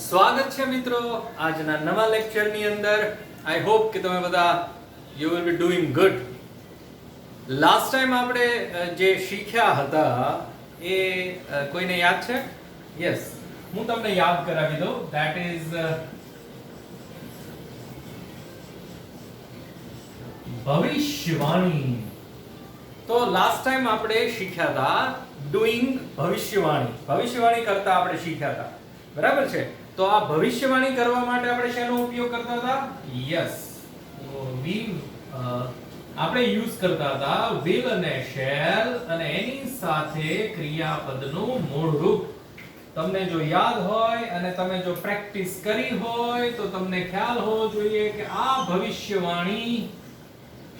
સ્વાગત છે મિત્રો આજના નવા લેક્ચરની અંદર. આઈ હોપ કે તમે બધા you will be doing good. Last time આપણે જે શીખ્યા હતા એ કોઈને યાદ છે? યસ, હું તમને યાદ કરાવી દઉં. ધેટ ઇઝ ભવિષ્યવાણી. તો લાસ્ટ ટાઈમ આપણે શીખ્યા હતા ડુઇંગ ભવિષ્યવાણી. ભવિષ્યવાણી કરતા આપણે શીખ્યા હતા, બરાબર છે? તો આ ભવિષ્યવાણી કરવા માટે આપણે શેનો ઉપયોગ કરતા હતા? યસ, આપણે યુઝ કરતા હતા will અને shall અને એની સાથે ક્રિયાપદનું મૂળ રૂપ. તમને જો યાદ હોય અને તમે જો પ્રેક્ટિસ કરી હોય તો તમને ખ્યાલ હોવો જોઈએ કે આ ભવિષ્યવાણી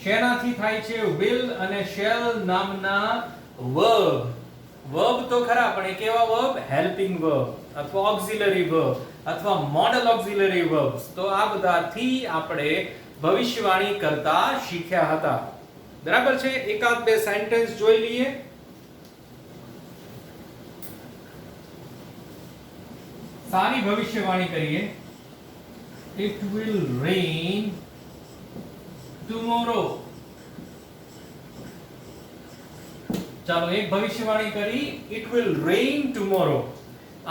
શેનાથી થાય છે? will અને shall નામના verb. verb તો ખરા, પણ એ કેવા verb? helping verb અથવા auxiliary verb અથવા model auxiliary verbs. તો આ બધાથી આપણે ભવિષ્યવાણી કરતા શીખ્યા હતા, બરાબર છે? એકાદ બે સેન્ટેન્સ જોઈ લઈએ. સારી ભવિષ્યવાણી કરીએ. It will rain tomorrow. ચાલો એક ભવિષ્યવાણી કરી. It will rain tomorrow.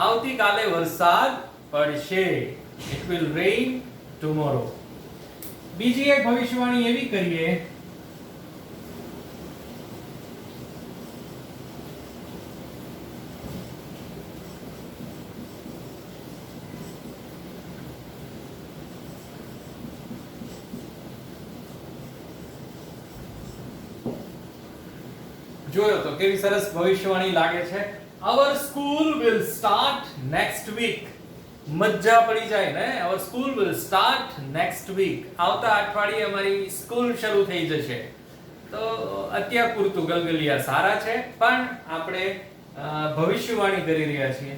આવતીકાલે વરસાદ પડશે. It will rain tomorrow. બીજી એક ભવિષ્યવાણી એવી કરીએ. જોયો તો કેવી સરસ ભવિષ્યવાણી લાગે છે. Our school will start next week. મજા પડી જાય ને? Our school will start next week. આવતા અઠવાડિયે અમારી સ્કૂલ શરૂ થઈ જશે. તો અત્યાર પૂરતું ગલગલિયા સારા છે, પણ આપણે ભવિષ્યવાણી કરી રહ્યા છીએ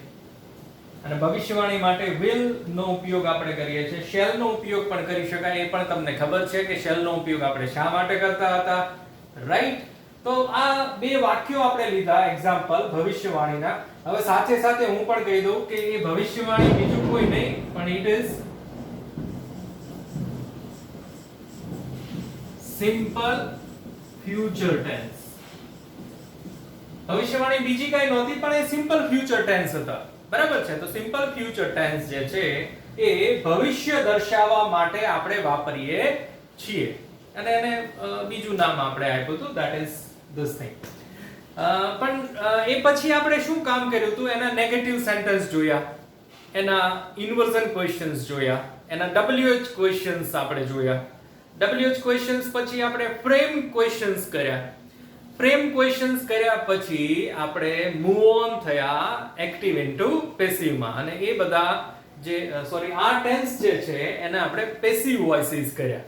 અને ભવિષ્યવાણી માટે will નો ઉપયોગ આપણે કરીએ છીએ. shall નો ઉપયોગ પણ કરી શકાય. એ પણ તમને ખબર છે કે shall નો ઉપયોગ આપણે શા માટે કરતા હતા, રાઈટ? તો આ બે વાક્યો આપણે લીધા એક્ઝામ્પલ ભવિષ્યવાણીના. હવે સાથે સાથે હું પણ કહી દઉં કે એ ભવિષ્યવાણી બીજું કોઈ નહીં પણ it is simple future tense. ભવિષ્યવાણી બીજી કઈ નહોતી પણ એ સિમ્પલ ફ્યુચર ટેન્સ હતા, બરાબર છે? તો સિમ્પલ ફ્યુચર ટેન્સ જે છે એ ભવિષ્ય દર્શાવવા માટે આપણે વાપરીએ છીએ અને એને બીજું નામ આપણે આપ્યું હતું, ધેટ ઇઝ this thing. પણ એ પછી આપણે શું કામ કર્યું હતું? એના નેગેટિવ સેન્ટેન્સ જોયા, એના ઇન્વર્ઝન ક્વેશ્ચન્સ જોયા, એના WH ક્વેશ્ચન્સ આપણે જોયા. WH ક્વેશ્ચન્સ પછી આપણે ફ્રેમ ક્વેશ્ચન્સ કર્યા. ફ્રેમ ક્વેશ્ચન્સ કર્યા પછી આપણે મૂવ ઓન થયા એક્ટિવ ઇન્ટુ પેસિવ માં, અને એ બધા જે આ ટેન્સ જે છે એને આપણે પેસિવ વોઇસીસ કર્યા.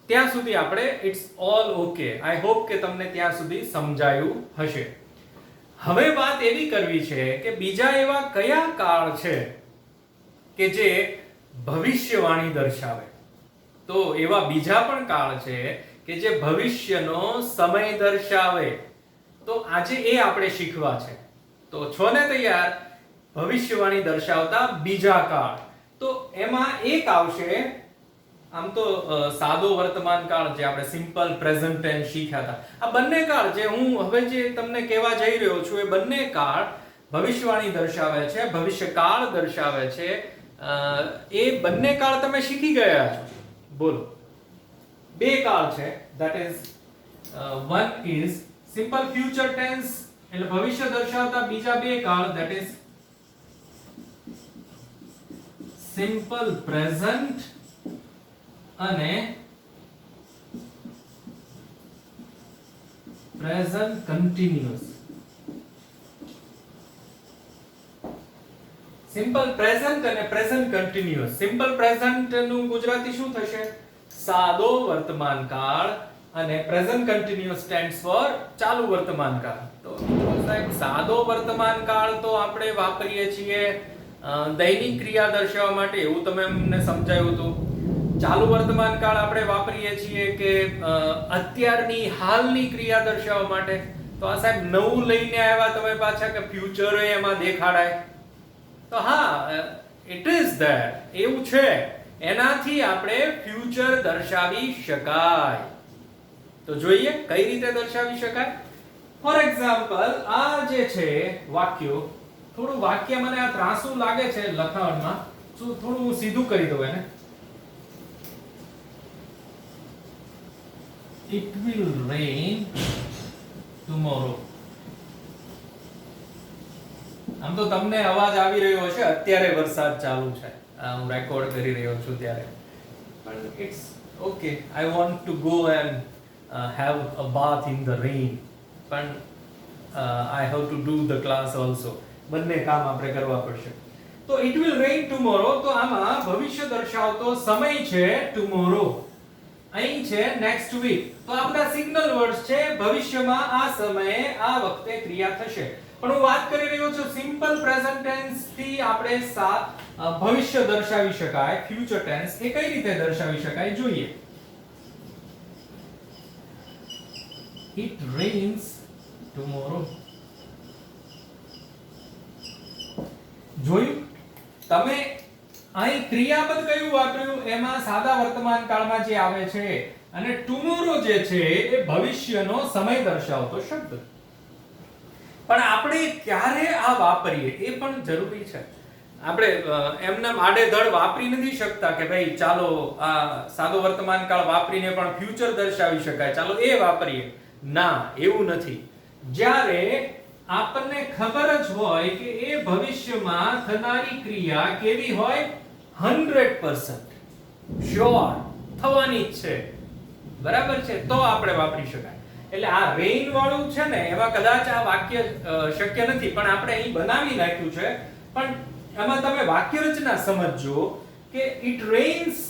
ત્યાં સુધી આપણે it's all okay. I hope કે તમને ત્યાં સુધી સમજાયું હશે. હવે વાત એવી કરવી છે કે બીજા એવા કયા કાળ છે કે જે ભવિષ્યવાણી દર્શાવે. તો એવા બીજા પણ કાળ છે કે જે ભવિષ્યનો સમય દર્શાવે. તો આજે એ આપણે શીખવા છે. તો છો ને તૈયાર? ભવિષ્યવાણી દર્શાવતા બીજા કાળ. તો એમાં એક આવશે, આમ તો સાદો વર્તમાન કાળ જે આપણે સિમ્પલ પ્રેઝન્ટ ટેન્સ શીખ્યા હતા. આ બંને કાળ જે હું હવે જે તમને કહેવા જઈ રહ્યો છું એ બંને કાળ ભવિષ્યવાણી દર્શાવે છે, ભવિષ્યકાળ દર્શાવે છે. એ બંને કાળ તમે શીખી ગયા છો. બોલો, બે કાળ છે. That is one is simple future tense એટલે ભવિષ્ય દર્શાવતા બીજા બે કાળ, ધેટ ઇઝ સિમ્પલ પ્રેઝન્ટ અને પ્રેઝન્ટ કન્ટિન્યુઅસ. સિમ્પલ પ્રેઝન્ટ અને પ્રેઝન્ટ કન્ટિન્યુઅસ. સિમ્પલ પ્રેઝન્ટ નું ગુજરાતી શું થશે? સાદો વર્તમાન કાળ. અને પ્રેઝન્ટ કન્ટિન્યુઅસ સ્ટેન્ડ્સ ફોર ચાલુ વર્તમાન કાળ. તો મિત્રો સાહેબ, સાદો વર્તમાન કાળ તો આપણે વાપરીએ છીએ દૈનિક ક્રિયા દર્શાવવા માટે, એવું તમે અમને સમજાવ્યું હતું. ચાલુ વર્તમાન કાળ આપણે વાપરીએ છીએ કે અત્યારની હાલની ક્રિયા દર્શાવવા માટે. તો આ સાહેબ નવું લઈને આવ્યા તમે પાછા કે ફ્યુચર એમાં દેખાડાય. તો હા, ઇટ ઇઝ ધેર, એવું છે, એનાથી આપણે ફ્યુચર દર્શાવી શકાય. તો જોઈએ કઈ રીતે દર્શાવી શકાય. ફોર એક્ઝામ્પલ, આ જે છે વાક્યો, થોડું વાક્ય મને આ ત્રાંસુ લાગે છે લખાણમાં, તો થોડું હું સીધું કરી દઉં એને. It will rain tomorrow. આમ તો તમને અવાજ આવી રહ્યો હશે, અત્યારે વરસાદ ચાલુ છે, હું રેકોર્ડ કરી રહ્યો છું ત્યારે, પણ it's okay. I want to go and have a bath in the rain, પણ I have to do the class also. બંને કામ આપણે કરવા પડશે. તો it will rain tomorrow, તો આમાં ભવિષ્ય દર્શાવતો સમય છે tomorrow, અહીં છે next week. તો આ બધા સિગ્નલ વર્ડ્સ છે, ભવિષ્યમાં આ સમયે આ વખતે ક્રિયા થશે. પણ હું વાત કરી રહ્યો છું સિમ્પલ પ્રેઝન્ટ ટેન્સ થી આપણે ભવિષ્ય દર્શાવી શકાય, ફ્યુચર ટેન્સ એ કઈ રીતે દર્શાવી શકાય જોઈએ. It rains tomorrow. જોયું તમે, અહીં ક્રિયાપદ કયું વાપર્યું, એમાં સાદા વર્તમાન કાળમાં જે આવે છે, અને ટુમોરો જે છે એ ભવિષ્યનો સમય દર્શાવતો શબ્દ. પણ આપણે ક્યારે આ વાપરીએ એ પણ જરૂરી છે. આપણે એમને આડેધડ વાપરી નથી શકતા કે ભાઈ ચાલો આ સાદો વર્તમાન કાળ વાપરીને પણ ફ્યુચર દર્શાવી શકાય, ચાલો એ વાપરીએ. ના, એવું નથી. જ્યારે આપણને ખબર જ હોય કે એ ભવિષ્યમાં થનારી ક્રિયા કેવી હોય, 100% શ્યોર થવાની જ છે, બરાબર છે, તો આપણે વાપરી શકાય. એટલે આ રેઇન વાળું છે ને, એમાં કદાચ આ વાક્ય શક્ય નથી, પણ આપણે અહીં બનાવી નાખ્યું છે. પણ એમાં તમે વાક્ય રચના સમજજો કે ઇટ રેઇન્સ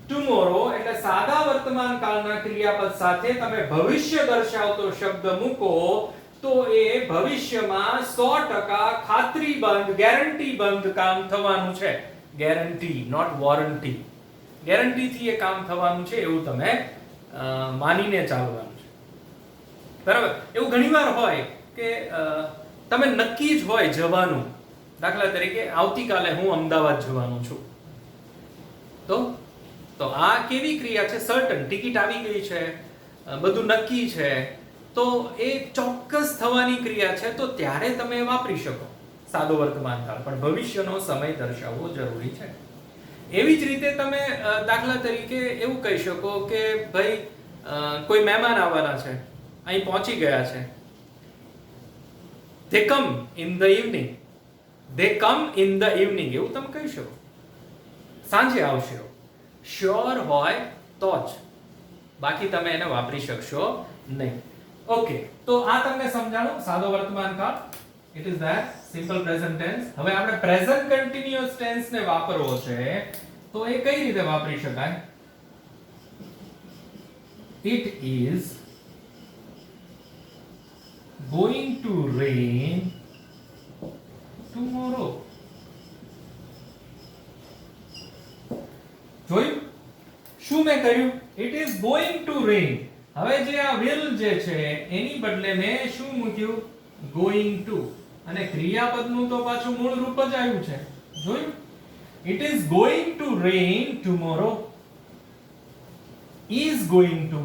ટુમોરો, એટલે સાદા વર્તમાન કાળના ક્રિયાપદ સાથે તમે ભવિષ્ય દર્શાવતો શબ્દ મૂકો તો એ ભવિષ્યમાં 100% ખાતરીબંધ, ગેરંટીબંધ કામ થવાનું છે. Guarantee, not warranty. ગેરંટી થી એ કામ થવાનું છે એવું તમે માનીને ચાલવાનું છે, બરાબર. એવું ઘણીવાર હોય કે તમે નક્કી જ હોય જવાનું, દાખલા તરીકે આવતીકાલે હું અમદાવાદ જવાનું છું, તો આ કેવી ક્રિયા છે, સર્ટન, ટિકિટ આવી ગઈ છે, બધું નક્કી છે, તો એ ચોક્કસ થવાની ક્રિયા છે, તો ત્યારે તમે વાપરી શકો સાદો વર્તમાન કાળ. પણ ભવિષ્યનો સમય દર્શાવવો જરૂરી છે. એવી જ રીતે તમે દાખલા તરીકે એવું કહી શકો કે ભાઈ કોઈ મહેમાન આવવાના છે, અહીં પહોંચી ગયા છે, they come in the evening, they come in the evening, એવું તમે કહી શકો. સાંજે આવશે, શ્યોર હોય તો જ, બાકી તમે એને વાપરી શકશો નહીં. ઓકે, તો આ તમને સમજાણું સાદો વર્તમાન કાળ, it is that simple present tense. હવે આપણે પ્રેઝન્ટ કન્ટિન્યુઅસ ટેન્સ ને વાપરવો છે, તો એ કઈ રીતે વાપરી શકાય. It is going to rain tomorrow. જોયું શું મેં કર્યું, it is going to rain. હવે જે આ will જે છે એની બદલે મેં શું મૂક્યું, going to, અને ક્રિયાપદનું તો પાછું મૂળ રૂપ જ આવ્યું છે. જોયું, it is going to rain tomorrow, is going to.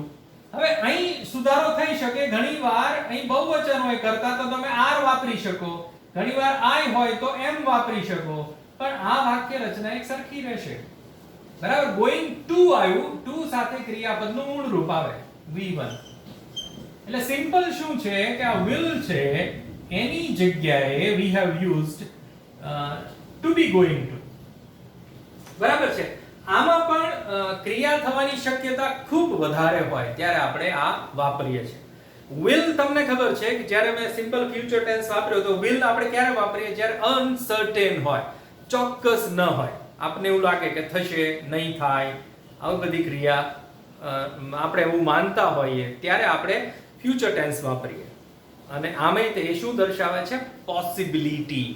હવે અહીં સુધારો થઈ શકે, ઘણીવાર અહીં બહુવચન હોય કરતા તો તમે are વાપરી શકો, ઘણીવાર I હોય તો am વાપરી શકો, પણ આ વાક્ય રચના એક સરખી રહેશે, બરાબર. going to આવ્યું, to સાથે ક્રિયાપદનું મૂળ રૂપ આવે V1. એટલે સિમ્પલ શું છે કે આ will છે એની જગ્યાએ we have used to be going to, બરાબર છે. આમાં પણ ક્રિયા થવાની શક્યતા ખૂબ વધારે હોય ત્યારે આપણે આ વાપરીએ છીએ. will તમને ખબર છે કે જ્યારે મેં સિમ્પલ ફ્યુચર ટેન્સ વાપર્યો તો will આપણે ક્યારે વાપરીએ, જ્યારે અનસર્ટેન હોય, ચોક્કસ ન હોય, આપને એવું લાગે કે થશે નહીં થાય, આવી બધી ક્રિયા આપણે એવું માનતા હોઈએ ત્યારે આપણે ફ્યુચર ટેન્સ વાપરીએ. અને આમે તે શું દર્શાવે છે, પોસિબિલિટી,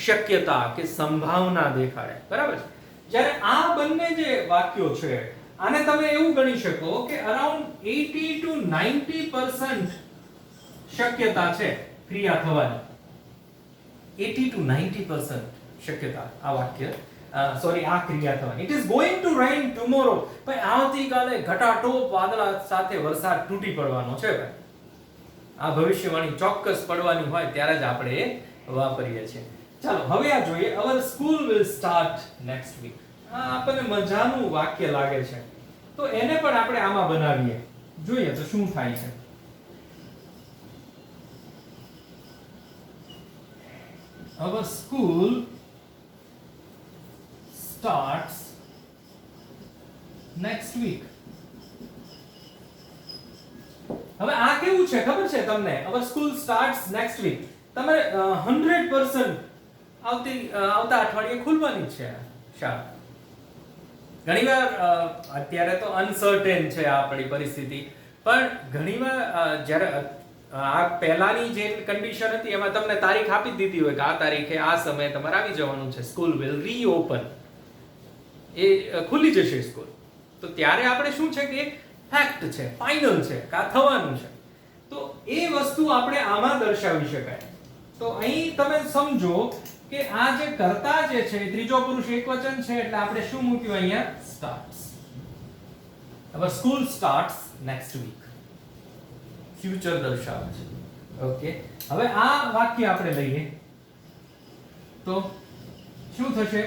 શક્યતા કે સંભાવના દેખાડે, બરાબર છે. જ્યારે આ બંને જે વાક્યો છે આને તમે એવું ગણી શકો કે અરાઉન્ડ 80 to 90% શક્યતા છે ક્રિયા થવાની. 80 to 90% શક્યતા આ વાક્ય સોરી આ ક્રિયા થવાની. It is going to rain tomorrow. ભાઈ આવતીકાલે ઘટાટોપ વાદળા સાથે વરસાદ તૂટી પડવાનો છે ભાઈ. આ ભવિષ્યવાણી ચોક્કસ પડવાની હોય ત્યારે જ આપણે વાપરીએ છીએ. ચાલો હવે આ જોઈએ. Our school will start next week. આ આપણને મજાનું વાક્ય લાગે છે, તો એને પણ આપણે આમાં બનાવીએ, જોઈએ તો શું થાય છે. Our school starts next week. હવે આ કેવું છે ખબર છે તમને? Our school starts next week. તમારે 100% આવતા અઠવાડિયે ખુલવાની છે શાળા. ઘણીવાર અત્યારે તો અનસર્ટેન છે આપણી પરિસ્થિતિ, પણ ઘણીવાર જ્યારે આ પહેલાની જે કન્ડિશન હતી એમાં તમને તારીખ આપી દીધી હોય કે આ તારીખે આ સમયે તમારે આવી જવાનું છે, સ્કૂલ વિલ રીઓપન, એ ખુલી જશે સ્કૂલ. તો ત્યારે આપણે શું છે કે ફેક્ટ છે, ફાઇનલ છે કે આ થવાનું છે, તો એ વસ્તુ આપણે આમાં દર્શાવી શકાય. તો અહીં તમે સમજો કે આ જે કર્તા જે છે ત્રીજો પુરુષ એકવચન છે, એટલે આપણે શું મૂક્યું અહીંયા? સ્ટાર્ટ્સ. હવે school starts next week, future દર્શાવે છે. ઓકે, હવે આ વાક્ય આપણે લઈએ તો શું થશે?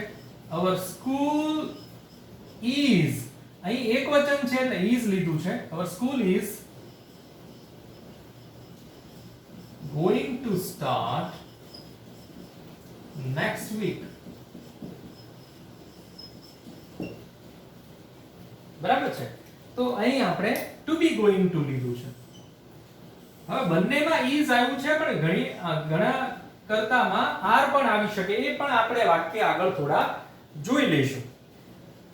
અવર સ્કૂલ ઇઝ, અહીં એકવચન છે એટલે ઇઝ લીધું છે. Our school is going to start next week. બરાબર છે? તો અહીં આપણે to be going to લીધું છે. હવે બંનેમાં is આવ્યું છે, પણ ઘણા કરતામાં are પણ આવી શકે, એ પણ આપણે વાક્ય આગળ થોડા જોઈ લઈશું.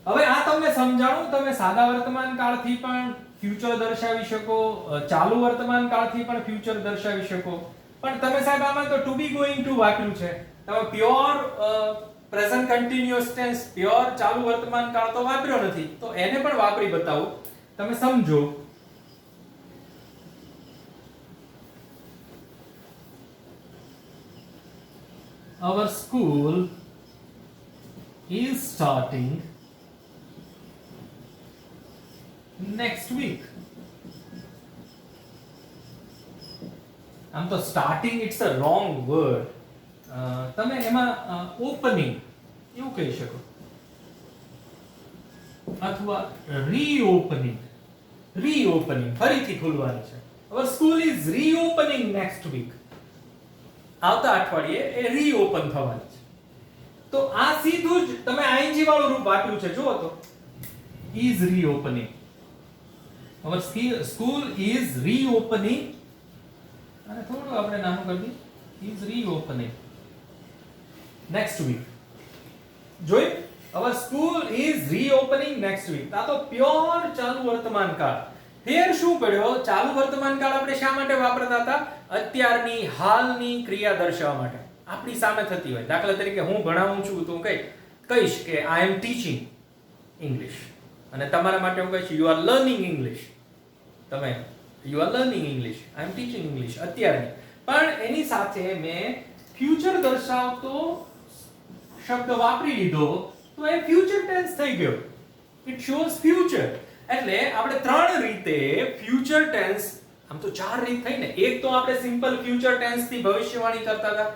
હવે આ તમને સમજાણું, તમે સાદા વર્તમાન કાળથી પણ ફ્યુચર દર્શાવી શકો, ચાલુ વર્તમાન કાળથી પણ ફ્યુચર દર્શાવી શકો, પણ તમે સાહેબ આમાં તો ટુ બી ગોઈંગ ટુ વાપર્યું છે, તમે pure present continuous tense, pure ચાલુ વર્તમાન કાળ તો વાપર્યો નથી, તો એને પણ વાપરી બતાવું, તમે સમજો. Our school is starting next week. આમ તો starting it's a wrong word, તમે એમાં ઓપનિંગ એવું કહી શકો, અથવા રીઓપનિંગ. રીઓપનિંગ ફરીથી ખુલવાની છે. Our school is reopening next week. આવતા અઠવાડિયે એ રીઓપન થવાની છે. તો આ સીધું જ તમે આઈએનજી વાળું રૂપ વાપર્યું છે, જુઓ તો is reopening. Our school is reopening, અને થોડું આપણે નાનું કરી દઈએ, is reopening next week. જોઈ, our school is reopening next week. આ તો પ્યોર ચાલુ વર્તમાન કાળ. ફેર શું પડ્યો? ચાલુ વર્તમાન કાળ આપણે શા માટે વાપરતા હતા? અત્યારની હાલની ક્રિયા દર્શાવવા માટે, આપણી સામે થતી હોય. દાખલા તરીકે હું ભણાવું છું તો હું કહીશ કે આઈ એમ ટીચિંગ ઇંગ્લિશ, અને તમારા માટે હું કહીશ યુ આર લર્નિંગ ઇંગ્લિશ. તમે you are learning English, I am teaching English, અત્યારની. પણ એની સાથે મેં ફ્યુચર દર્શાવતો શબ્દ વાપરી લીધો, તો એ ફ્યુચર ટેન્સ થઈ ગયો. It shows future. એટલે આપણે ત્રણ રીતે ફ્યુચર ટેન્સ, આમ તો ચાર રીત થઈ ને. એક તો આપણે સિમ્પલ ફ્યુચર ટેન્સ થી ભવિષ્યવાણી કરતા હતા.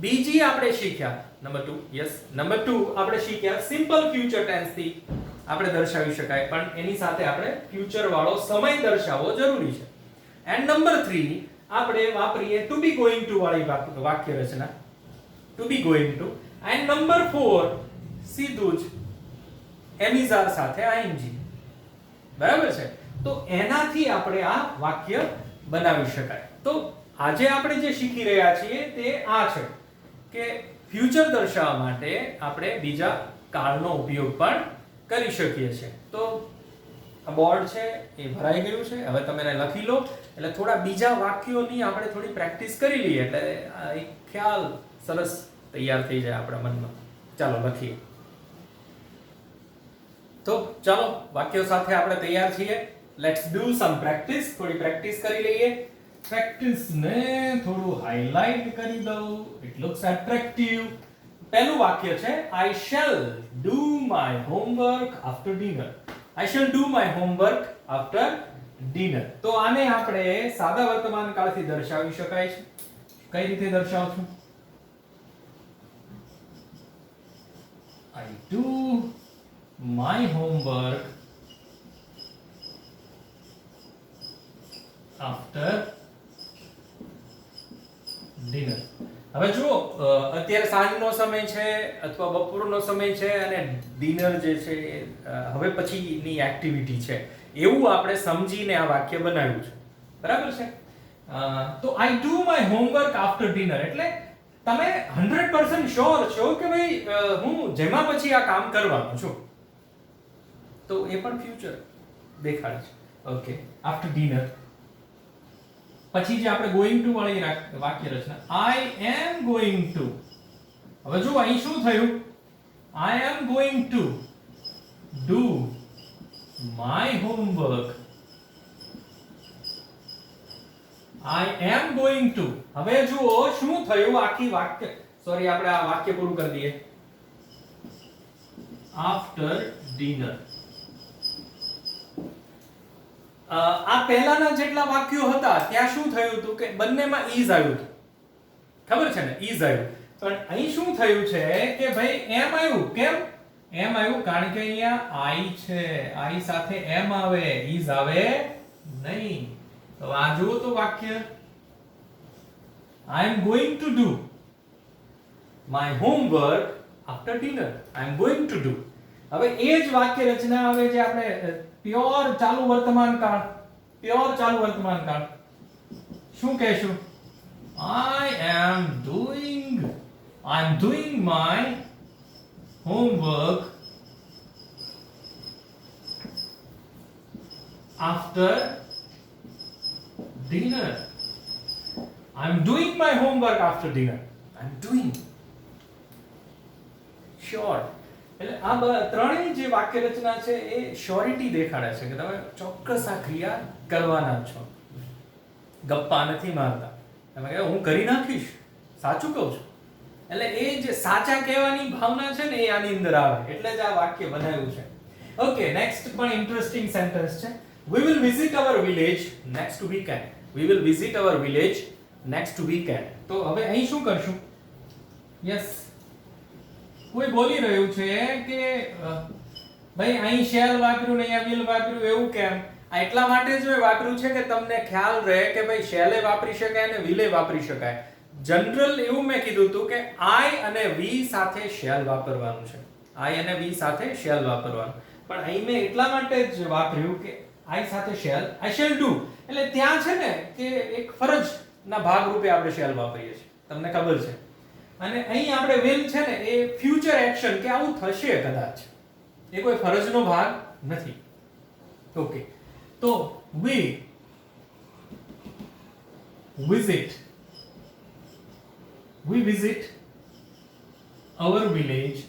બીજી આપણે શીખ્યા નંબર 2, યસ નંબર 2 આપણે શીખ્યા સિમ્પલ ફ્યુચર ટેન્સ થી આપણે દર્શાવી શકાય, પણ એની સાથે આપણે ફ્યુચર વાળો સમય દર્શાવવો જરૂરી છે. એન્ડ નંબર 3 આપણે વાપરીએ ટુ બી ગોઈંગ ટુ વાળી વાક્ય રચના, to be going to. And number 4 સીધું જ એમિઝાર સાથે આઈએનજી. બરાબર છે? તો એનાથી આપણે આ વાક્ય બનાવી શકાય. તો આજે આપણે જે શીખી રહ્યા છીએ તે આ છે કે ફ્યુચર દર્શાવવા માટે આપણે બીજા કાળનો ઉપયોગ પણ કરી શકીએ છીએ. તો આ બોર્ડ છે એ ભરાઈ ગયું છે, હવે તમે એને લખી લો, એટલે થોડા બીજા વાક્યોની આપણે થોડી પ્રેક્ટિસ કરી લઈએ, એટલે એક ખ્યાલ સરસ તૈયાર થઈ જાય આપણા મનમાં. ચાલો લખીએ. તો ચાલો વાક્યો સાથે આપણે તૈયાર છીએ. Let's do sum practice. થોડી પ્રેક્ટિસ કરી લઈએ. પ્રેક્ટિસ ને થોડું હાઇલાઇટ કરી દઉં. It looks attractive. પહેલું વાક્ય છે I shall do my homework after dinner. I shall do my homework after dinner. તો આને આપણે સાદા વર્તમાન કાળથી દર્શાવી શકાય છે. કઈ રીતે દર્શાવું છું? I do my homework after dinner. હવે જુઓ અત્યારે સાંજનો સમય છે અથવા બપોરનો સમય છે અને ડિનર જે છે હવે પછીની એક્ટિવિટી છે એવું આપણે સમજીને આ વાક્ય બનાવ્યું છે. બરાબર છે? તો I do my homework after dinner એટલે તમે 100% શ્યોર છો કે ભાઈ હું જેમાં પછી આ કામ કરવાનો છું. તો એ પણ ફ્યુચર દેખાડે છે. Okay, after dinner. પછી જે આપણે ગોઈંગ ટુ વાળી વાક્ય રચના I am going to. હવે જો અહીં શું થયું? I am going to do my homework. I am going to. હવે જુઓ શું થયું? આખી વાક્ય સોરી આપણે આ વાક્ય પૂરું કરી દઈએ. After dinner. આ પહેલાના જેટલા વાક્યો હતા ત્યાં શું થયું હતું કે બંનેમાં is આવ્યું હતું. ખબર છે ને? is આવ્યું. પણ અહીં શું થયું છે કે ભાઈ એમ આવ્યું. કેમ એમ આવ્યું? કારણ કે અહીંયા I છે, I સાથે એમ આવે, is આવે નહીં. તો આ જુઓ તો વાક્ય I am going to do my homework after dinner. I am going to do. હવે એ જ વાક્ય રચના હવે જે આપણે પ્યોર ચાલુ વર્તમાન કાળ શું કહેશું? I am doing my homework after dinner. I'm doing my homework after dinner. I'm doing. Sure. એટલે આ ત્રણેય જે વાક્ય રચના છે એ શ્યોરિટી દેખાડે છે કે તમે ચોક્કસ આ ક્રિયા કરવાના છો. ગપ્પા નથી મારતા. તમે કહો હું કરી નાખીશ, સાચું કહું છું. એટલે એ જે સાચા કહેવાની ભાવના છે ને એ આની અંદર આવે. એટલે જ આ વાક્ય બનાવ્યું છે. ઓકે, નેક્સ્ટ પણ ઇન્ટરેસ્ટિંગ સેન્ટેન્સ છે. We will visit our village next weekend. We will visit our village next weekend. તો હવે અહીં શું કરશું? યસ, કોઈ બોલી રહ્યું છે કે ભાઈ અહીં શેલ વાપર્યું ને અહીંયા વિલ વાપર્યું એવું કેમ? આ એટલા માટે જ મેં વાપર્યું છે કે તમને ખ્યાલ રહે કે ભાઈ શેલે વાપરી શકાય અને વિલે વાપરી શકાય. જનરલ એવું મેં કીધું હતું કે I અને we સાથે શેલ વાપરવાનું છે. I અને we સાથે શેલ વાપરવાનું. પણ અહીં મેં એટલા માટે જ વાપર્યું કે I સાથે શેલ, I shall do. એટલે ત્યાં છે ને કે એક ફરજના ભાગ રૂપે આપણે શેલ વાપરીએ છીએ. તમને ખબર છે. અને અહીં આપણે will છે ને એ ફ્યુચર એક્શન કે આવું થશે કદાચ. એ કોઈ ફરજનો ભાગ નથી. ઓકે, તો we visit our village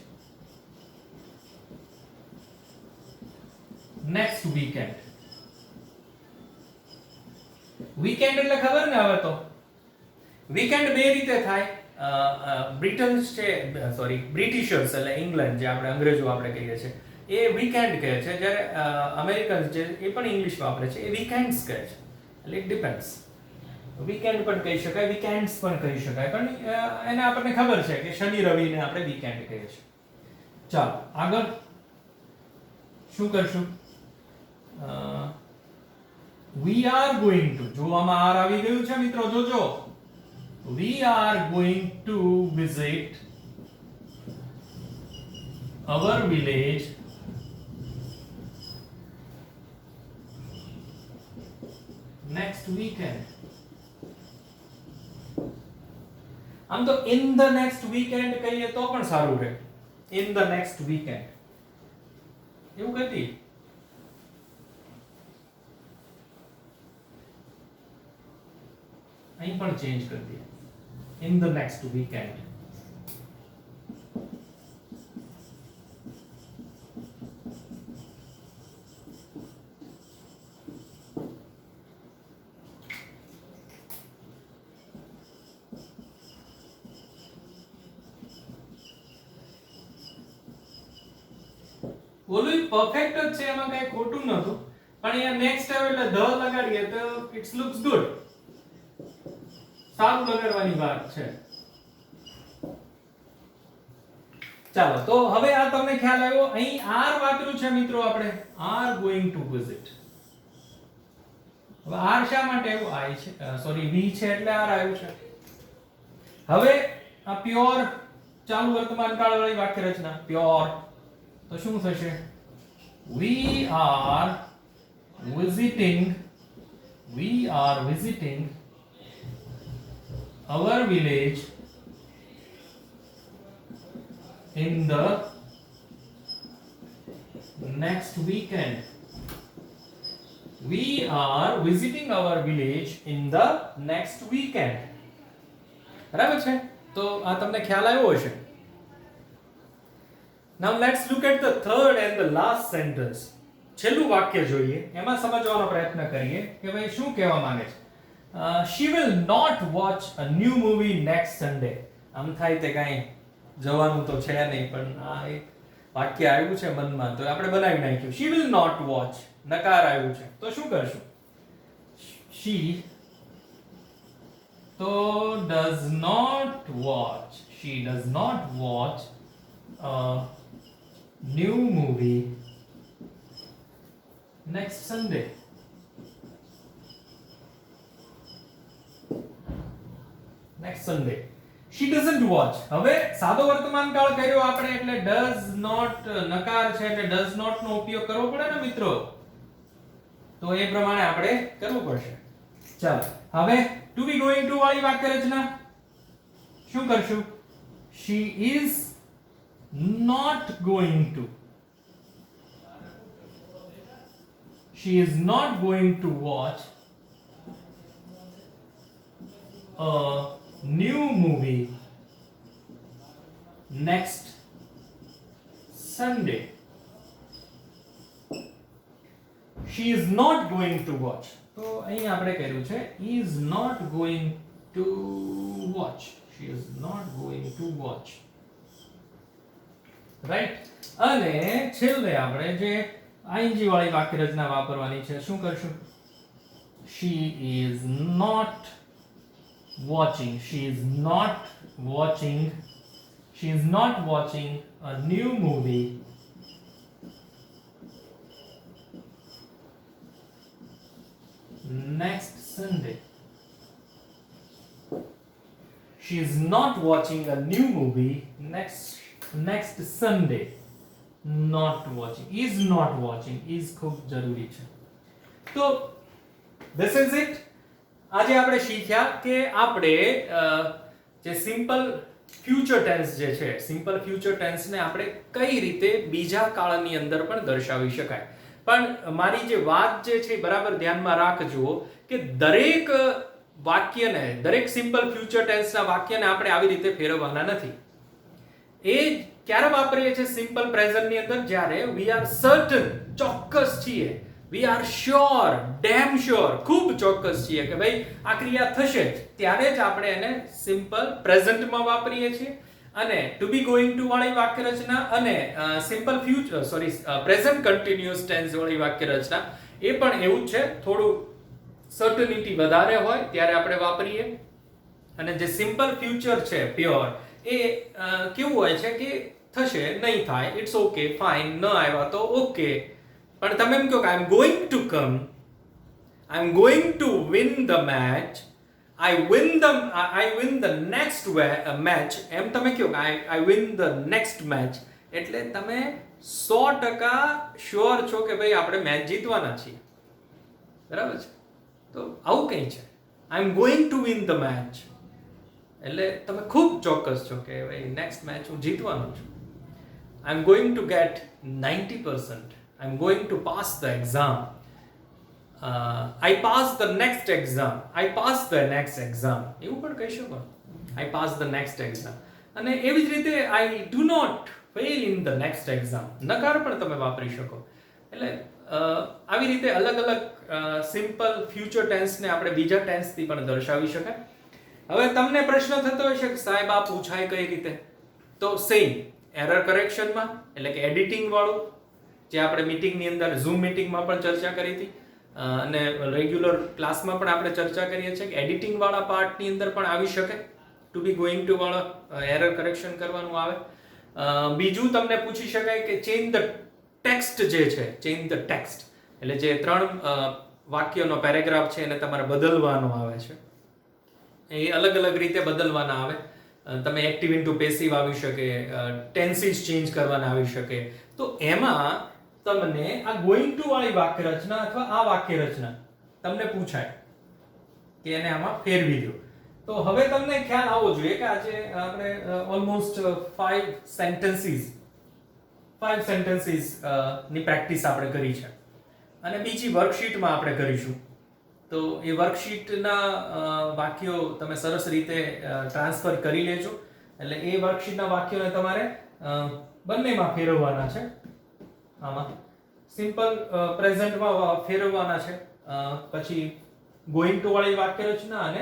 next weekend. Weekend એટલે ખબર ને? હવે તો વીકેન્ડ બે રીતે થાય. બ્રિટન્સ છે બ્રિટિશર્સ એટલે ઇંગ્લેન્ડ જે આપણે અંગ્રેજો આપણે કહીએ છીએ એ વીકેન્ડ કહે છે, જ્યારે અમેરિકન્સ જે એ પણ ઇંગ્લિશ વાપરે છે એ વીકેન્ડ્સ કહે છે. એટલે ઇટ ડિપેન્ડ્સ. વીકેન્ડ પણ કહી શકાય, વીકેન્ડ્સ પણ કહી શકાય, પણ એને આપણને ખબર છે કે શનિ રવિને આપણે વીકેન્ડ કહીએ છીએ. ચાલો આગળ શું કરશું? we are going to, જો આમાં આર આવી ગયું છે મિત્રો, જોજો. We are going to visit our village next weekend. આમ તો in the next weekend કહીએ તો પણ સારું રહે. in the next weekend એવું કહેતી. અહીં પણ ચેન્જ કરી દઈએ. in the next weekend. ઓલું પરફેક્ટ જ છે, એમાં કઈ ખોટું નહોતું, પણ અહીંયા નેક્સ્ટ આવે એટલે ધ લગાડીએ તો ઇટ્સ લુક્સ ગુડ, સારું લગાડવાની વાત છે. ચાલો તો હવે આ તમને ખ્યાલ આવ્યો. અહીં આર વાપર્યું છે મિત્રો આપણે, આર ગોઈંગ ટુ વિઝિટ. હવે આર શા માટે આવ્યું? આઈ છે, સોરી વી છે એટલે આર આવ્યું છે. હવે આ પ્યોર ચાલુ વર્તમાન કાળ વાળી વાક્ય રચના પ્યોર, તો શું થશે? we are visiting our village in the next weekend. We are visiting our village in the next weekend. બરાબર છે? તો આ તમને ખ્યાલ આવ્યો હશે. Now let's look at the third and the last sentence. છેલ્લું વાક્ય જોઈએ, એમાં સમજવાનો પ્રયત્ન કરીએ કે ભાઈ શું કહેવા માંગે છે. She will not watch a new movie next Sunday. આમ થાય તે કાંઈ જવાનું તો છે નહીં, પણ આ એક વાક્ય આવ્યું છે મનમાં તો આપણે બનાવી નાખ્યું. She will not watch, નકાર આવ્યું છે તો શું કરશું? She તો does not watch a new movie next Sunday. She doesn't watch. હવે સાદો વર્તમાન કાળ કર્યો આપણે એટલે does not નકાર છે એટલે does not નો ઉપયોગ કરવો પડે ને મિત્રો, તો એ પ્રમાણે આપણે કરવું પડશે. ચાલો હવે to be going to વાળી વાક્ય રચના શું કરશું? She is not going to watch a new movie next Sunday. She is not going to watch. તો અહીં આપણે કર્યું છે is not going to watch. She is not going to watch. Right. અને છેલ્લે આપણે જે ing વાળી વાક્ય રચના વાપરવાની છે, શું કરશું? She is not watching a new movie next Sunday. She is not watching a new movie next Sunday. Is not watching is ખૂબ જરૂરી છે. તો this is it. આજે આપણે શીખ્યા કે આપણે જે સિમ્પલ ફ્યુચર ટેન્સ જે છે, સિમ્પલ ફ્યુચર ટેન્સને આપણે કઈ રીતે બીજા કાળની અંદર પણ દર્શાવી શકાય. પણ મારી જે વાત જે છે બરાબર ધ્યાનમાં રાખજો કે દરેક વાક્યને, દરેક સિમ્પલ ફ્યુચર ટેન્સના વાક્યને આપણે આવી રીતે ફેરવવાના નથી. એ ક્યારે વાપરીએ છીએ સિમ્પલ પ્રેઝન્ટની અંદર? જ્યારે વી આર સર્ટન, ચોક્કસ છીએ, we are sure, dam sure, ખૂબ ચોક્કસ છીએ કે ભાઈ આ ક્રિયા થશે જ, ત્યારે જ આપણે એને સિમ્પલ પ્રેઝન્ટમાં વાપરીએ છીએ. અને ટુ બી ગોઈંગ ટુ વાળી વાક્ય રચના અને સિમ્પલ પ્રેઝન્ટ કન્ટિન્યુઅસ ટેન્સ વાળી વાક્ય રચના એ પણ એવું જ છે, થોડું સર્ટનિટી વધારે હોય ત્યારે આપણે વાપરીએ. અને જે સિમ્પલ ફ્યુચર છે પ્યોર, એ કેવું હોય છે કે થશે, નહીં થાય, ઇટ્સ ઓકે, ફાઇન, ન આવ્યા તો ઓકે. પણ તમે એમ કહો કે I am going to come, I am going to win the match, I win the next match, એમ તમે કહો કે I win the next match, એટલે તમે 100% શ્યોર છો કે ભાઈ આપણે મેચ જીતવાના છીએ. બરાબર છે? તો આવું કંઈ છે, I am going to win the match, એટલે તમે ખૂબ ચોક્કસ છો કે ભાઈ નેક્સ્ટ મેચ હું જીતવાનો છું. I am going to get 90%, I am going to pass the exam, I pass the next exam, I pass the next exam, એવું પણ કહી શકો. I pass the next exam. અને એવી જ રીતે I do not fail in the next exam, નકાર પણ તમે વાપરી શકો. એટલે આવી રીતે અલગ અલગ સિમ્પલ ફ્યુચર ટેન્સને આપણે બીજા ટેન્સથી પણ દર્શાવી શકાય. હવે તમને પ્રશ્ન થતો હશે કે સાહેબ આ પૂછાય કઈ રીતે? તો સેમ એરર કરેક્શનમાં, એટલે કે એડિટિંગ વાળું, જે આપણે મીટિંગની અંદર ઝૂમ મીટિંગમાં પણ ચર્ચા કરી હતી અને રેગ્યુલર ક્લાસમાં પણ આપણે ચર્ચા કરીએ છીએ કે એડિટિંગ વાળા પાર્ટની અંદર પણ આવી શકે, ટુ બી ગોઈંગ ટુ વાળો એરર કરેક્શન કરવાનું આવે. બીજું તમને પૂછી શકાય કે ચેન્જ ધ ટેક્સ્ટ જે છે, ચેન્જ ધ ટેક્સ્ટ એટલે જે 3 વાક્યનો પેરેગ્રાફ છે એને તમારે બદલવાનો આવે છે. એ અલગ અલગ રીતે બદલવાના આવે. તમે એક્ટિવ ઇન્ટુ પેસિવ આવી શકે, ટેન્સીસ ચેન્જ કરવાના આવી શકે. તો એમાં તમને આ ગોઈંગ ટુ વાળી વાક્ય રચના અથવા આ વાક્ય રચના તમને પૂછાય કે એને આમાં ફેરવી દો. તો હવે તમને ખ્યાલ આવવો જોઈએ કે આજે આપણે ઓલમોસ્ટ 5 સેન્ટેન્સીસ ની પ્રેક્ટિસ આપણે કરી છે અને બીજી વર્કશીટમાં આપણે કરીશું. તો એ વર્કશીટના વાક્યો તમે સરસ રીતે ટ્રાન્સફર કરી લેજો. એટલે એ વર્કશીટના વાક્યોને તમારે બંનેમાં ફેરવવાના છે. આમાં સિમ્પલ પ્રેઝન્ટમાં ફેરવવાના છે, પછી ગોઈંગ ટુ વાળી વાક્ય રચના અને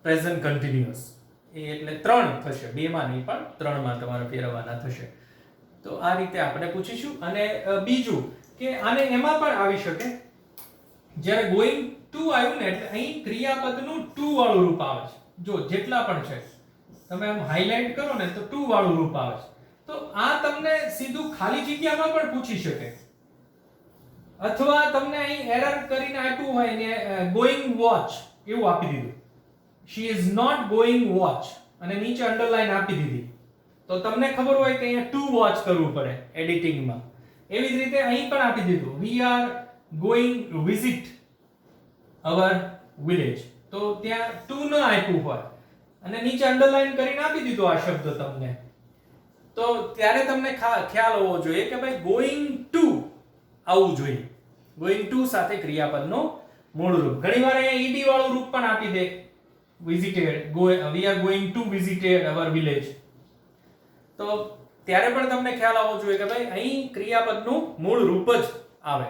પ્રેઝન્ટ કન્ટિન્યુઅસ, એ એટલે 3 થશે, 2માં નહીં પણ 3માં તમારે ફેરવવાના થશે. તો આ રીતે આપણે પૂછીશું. અને બીજું કે આને એમાં પણ આવી શકે, જ્યારે ગોઈંગ ટુ આવ્યું ને એટલે અહીં ક્રિયાપદનું ટુ વાળું રૂપ આવે છે. જો જેટલા પણ છે તમે આમ હાઇલાઇટ કરો ને તો ટુ વાળું રૂપ આવે છે. તો આ તમને સીધું ખાલી જગ્યામાં પણ પૂછી શકે, અથવા તમને અહીં એરર કરીને આપ્યું હોય ને ગોઈંગ વોચ એવું આપી દીધું, she is not going watch અને નીચે અંડરલાઈન આપી દીધી, તો તમને ખબર હોય કે અહીંયા ટુ વોચ કરવું પડે એડિટિંગમાં. એવી જ રીતે અહીં પણ આપી દીધું, we are going visit our village, તો ત્યાં ટુ ન આપ્યું હોય અને નીચે અંડરલાઈન કરીને આપી દીધો આ શબ્દ તમને, તો ત્યારે તમને ખ્યાલ હોવો જોઈએ કે ભાઈ ગોઈંગ ટુ આવવું જોઈએ. ગોઈંગ ટુ સાથે ક્રિયાપદનું મૂળ રૂપ. ઘણીવાર અહીંયા ઈડી વાળું રૂપ પણ આપી દે, visited, we are going to visited our village. તો ત્યારે પણ તમને ખ્યાલ આવવો જોઈએ કે ભાઈ અહીં ક્રિયાપદનું મૂળ રૂપ જ આવે.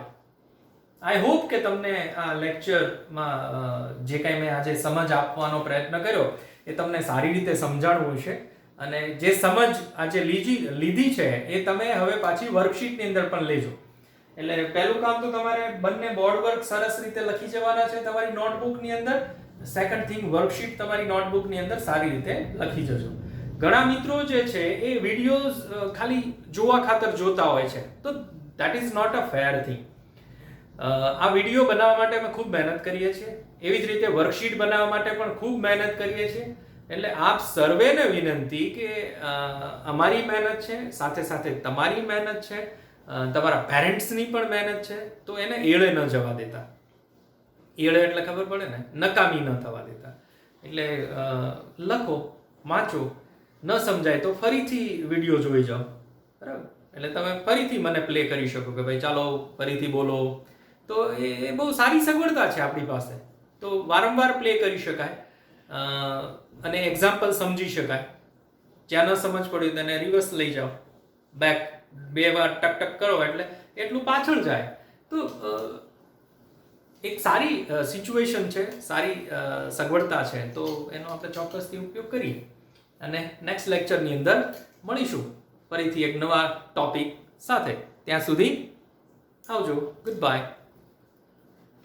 આઈ હોપ કે તમને આ લેક્ચરમાં જે કાંઈ મેં આજે સમજ આપવાનો પ્રયત્ન કર્યો એ તમને સારી રીતે સમજાણવું હશે. અને જે સમજ આજે લીધી છે એ તમે હવે પાછી વર્કશીટની અંદર પણ લેજો. એટલે પહેલું કામ તો તમારે બંને બોર્ડ વર્ક સરસ રીતે લખી જવાના છે તમારી નોટબુકની અંદર. સેકન્ડ થિંગ, વર્કશીટ તમારી નોટબુકની અંદર સારી રીતે લખી જજો. ઘણા મિત્રો જે છે એ વિડિયોઝ ખાલી જોવા ખાતર જોતા હોય છે, તો that is not a fair thing. આ વિડિયો બનાવવા માટે અમે ખૂબ મહેનત કરીએ છીએ, એવી જ રીતે વર્કશીટ બનાવવા માટે પણ ખૂબ મહેનત કરીએ છીએ. એટલે આપ સર્વેને વિનંતી કે અમારી મહેનત છે, સાથે સાથે તમારી મહેનત છે, તમારા પેરેન્ટ્સની પણ મહેનત છે, તો એને એળે ન જવા દેતા. એળે એટલે ખબર પડે ને, નકામી ન થવા દેતા. એટલે લખો, વાંચો, ન સમજાય તો ફરીથી વિડીયો જોઈ જાઓ, બરાબર? એટલે તમે ફરીથી મને પ્લે કરી શકો કે ભાઈ ચાલો ફરીથી બોલો. તો એ બહુ સારી સગવડતા છે આપણી પાસે, તો વારંવાર પ્લે કરી શકાય અને એક્ઝામ્પલ સમજી શકાય. જ્યાં ન સમજ પડ્યું તેને રિવર્સ લઈ જાઓ, બેક 2 વાર ટક ટક કરો એટલે એટલું પાછળ જાય. તો એક સારી સિચ્યુએશન છે, સારી સગવડતા છે, તો એનો આપણે ચોક્કસથી ઉપયોગ કરીએ. અને નેક્સ્ટ લેક્ચરની અંદર મળીશું ફરીથી એક નવા ટોપિક સાથે. ત્યાં સુધી આવજો, ગુડ બાય.